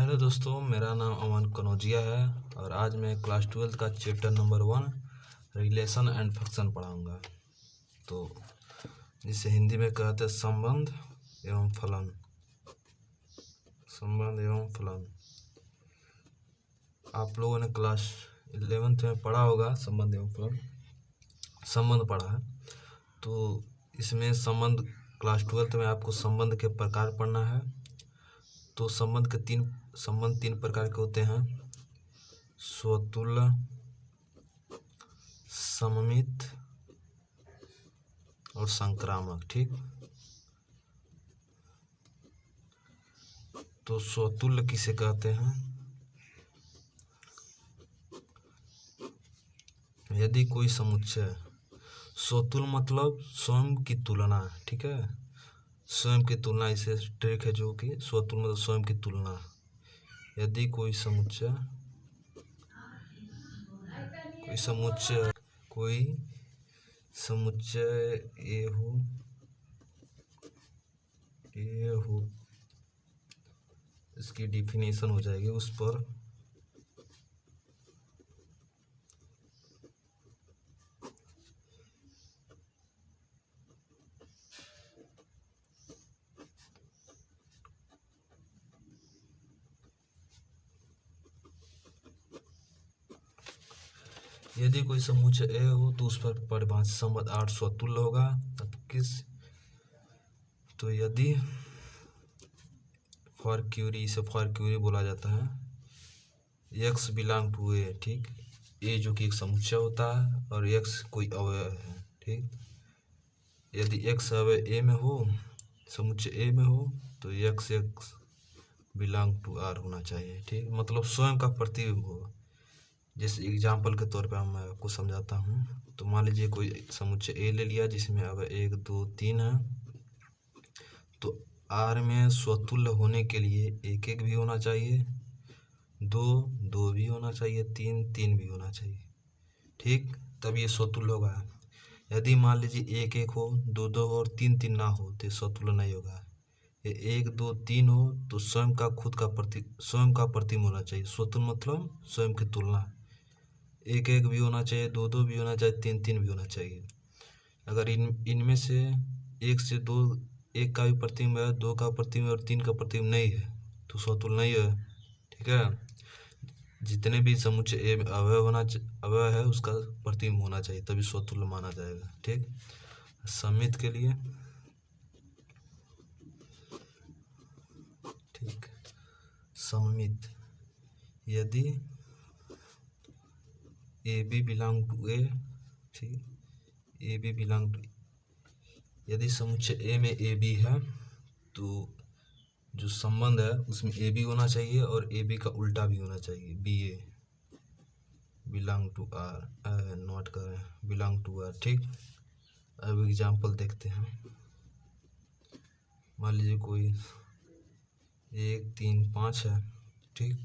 Hello दोस्तों, मेरा नाम अमन कनौजिया है और आज मैं क्लास 12 का chapter number 1 relation and function पढ़ाऊंगा। तो जिसे हिंदी में कहते हैं संबंध एवं फलन। संबंध एवं फलन आप लोगों ने क्लास 11th में पढ़ा होगा। संबंध एवं फलन संबंध पढ़ा है। तो इसमें संबंध क्लास 12th में आपको संबंध के प्रकार पढ़ना है। तो संबंध तीन प्रकार के होते हैं: स्वतुल्य, सममित और संक्रामक। ठीक, तो स्वतुल्य किसे कहते हैं? यदि कोई समुच्चय, स्वतुल्य मतलब स्वयं की तुलना। ठीक है, स्वयं की तुलना इसे ट्रिक है जो कि स्वतुल्य मतलब स्वयं की तुलना। यदि कोई समुच्चय ए हो, इसकी डिफिनेशन हो जाएगी उस पर यदि कोई समुच्चय ए हो तो उस पर परिभाषित संबंध 8 स्वतुल्य होगा। अब तो यदि फॉर क्यूरी, इसे फॉर क्यूरी बोला जाता है, एक्स बिलोंग टू ए। ठीक, ए जो कि एक समुच्चय होता है और एक्स कोई अवयव है। ठीक, यदि एक्स अवयव ए में हो, समुच्चय ए में हो, तो एक्स बिलोंग टू आर होना चाहिए। ठीक, मतलब स्वयं का प्रतिबिंब होगा। जैसे एग्जाम्पल के तौर पे मैं आपको समझाता हूँ। तो मान लीजिए कोई समुच्चय ए ले लिया जिसमें अब 1 2 3 है। तो आर में स्वतुल्य होने के लिए 1 1 भी होना चाहिए, 2 2 भी होना चाहिए, 3 3 भी होना चाहिए। ठीक, तब ये स्वतुल्य होगा। यदि मान लीजिए 1 1 हो, 2 2 हो और 3 3 ना हो तो स्वतुल्य नहीं होगा। 1 2 3 हो तो स्वयं का प्रतिबिंब होना चाहिए। स्वतुल्य मतलब स्वयं की तुलना। 1 1 भी होना चाहिए, 2 2 भी होना चाहिए, 3 3 भी होना चाहिए। अगर इनमें से 1 से 2, 1 का भी प्रतिबिंब है, 2 का प्रतिबिंब और 3 का प्रतिबिंब नहीं है तो स्वतुल्य नहीं है। ठीक है, जितने भी समुच्चय ए अवयव है उसका प्रतिबिंब होना चाहिए, तभी स्वतुल्य माना जाएगा। ठीक, सममित के लिए, ठीक, सममित यदि ए बी बिलोंग टू ए। ठीक, ए बी बिलोंग टू, यदि समुच्चय ए में ए बी है तो जो संबंध है उसमें ए बी होना चाहिए और ए बी का उल्टा भी होना चाहिए, B A belong to R, not करें बिलोंग टू आर। ठीक, अब एग्जाम्पल देखते हैं। मान लीजिए कोई 1 3 5 है। ठीक,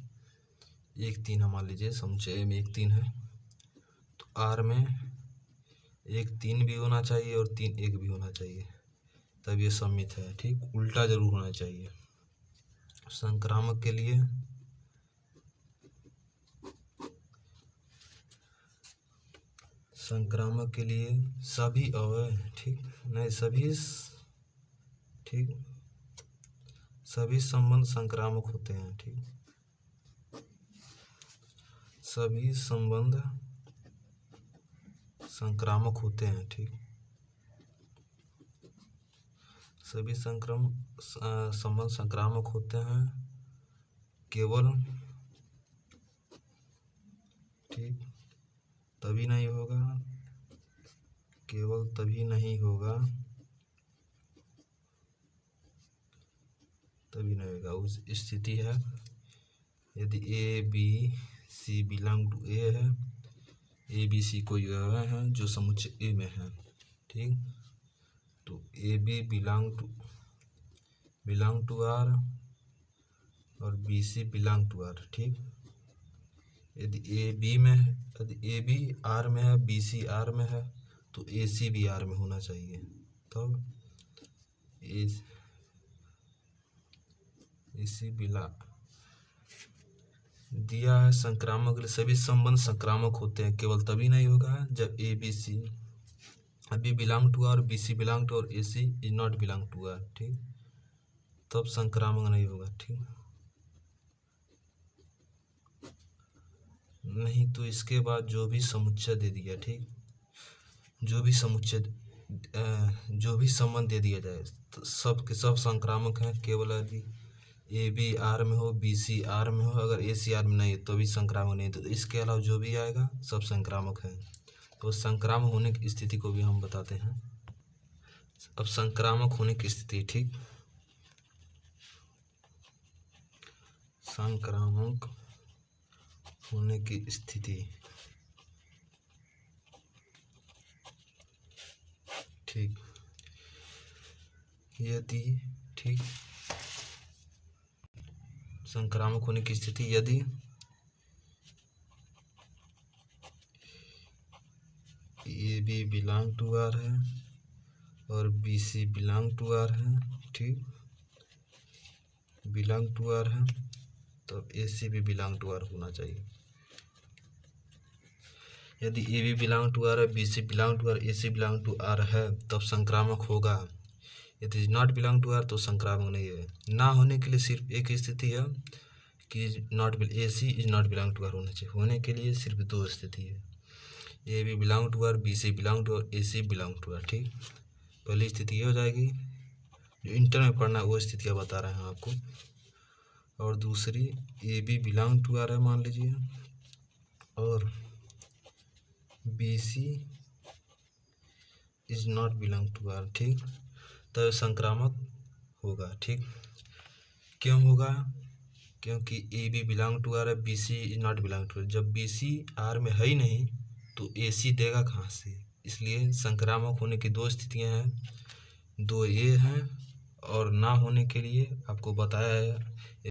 1 3 है, मान लीजिए समुच्चय ए में 1 3 है तो आर में 1 3 भी होना चाहिए और 3 1 भी होना चाहिए, तब ये सममित है। ठीक, उल्टा जरूर होना चाहिए। संक्रामक के लिए, सभी अवयव, ठीक नहीं, सभी संबंध संक्रामक होते हैं। ठीक, सभी संबंध संक्रामक होते हैं। ठीक, सभी संबंध संक्रामक होते हैं केवल, ठीक, तभी नहीं होगा, केवल तभी नहीं होगा उस स्थिति है यदि A B C belong to A है, ए बी सी कोई अवयव है जो समुच्चय ए में है। ठीक, तो A B belong to R और B C belong to R. ठीक, यदि ए बी आर में है, बी सी आर में है तो ए सी भी आर में होना चाहिए। तब ए सी दिया है संक्रामक के लिए सभी संबंध संक्रामक होते हैं, केवल तभी नहीं होगा जब A B C B belong to R, B C belong to और A C is not belong to R, ठीक, तब संक्रामक नहीं होगा, ठीक। नहीं तो इसके बाद जो भी समुच्चय दे दिया, ठीक, जो भी समुच्चय जो भी संबंध दे दिया जाए तो सब के सब संक्रामक हैं, केवल यदि ए बी आर में हो, बी सी आर में हो, अगर ए सी आर में नहीं तो भी संक्रामक नहीं, तो इसके अलावा जो भी आएगा सब संक्रामक है। तो संक्रामक होने की स्थिति को भी हम बताते हैं। अब संक्रामक होने की स्थिति, ठीक, संक्रामक होने की स्थिति, ठीक, यदि, ठीक, संक्रामक होने की स्थिति यदि A B belong to R है और B C belong to R है, ठीक, बिलोंग टू आर है, तो ए सी भी बिलोंग टू आर होना चाहिए। यदि A B belong to R है, B C belong to R, A C belong to R है, तब संक्रामक होगा। यदि नॉट बिलोंग टू आर तो संक्रामक नहीं है। ना होने के लिए सिर्फ एक स्थिति है कि not A C is not belong to R होना चाहिए। होने के लिए सिर्फ दो स्थिति है, A B belong to R, B C belong to R, A C belong to R, ठीक। पहली स्थिति ये हो जाएगी, जो इंटर में पढ़ना है वो स्थितियाँ बता रहे हैं आपको। और दूसरी A B belong to R है मान लीजिए, और B C is not belong to R, ठीक, तो संक्रामक होगा, ठीक। क्यों होगा? क्योंकि A B belong to R है, B C is not belong to R. जब बी सी आर में है ही नहीं तो ए सी देगा कहाँ से? इसलिए संक्रामक होने की दो स्थितियां हैं, दो ये हैं, और ना होने के लिए आपको बताया है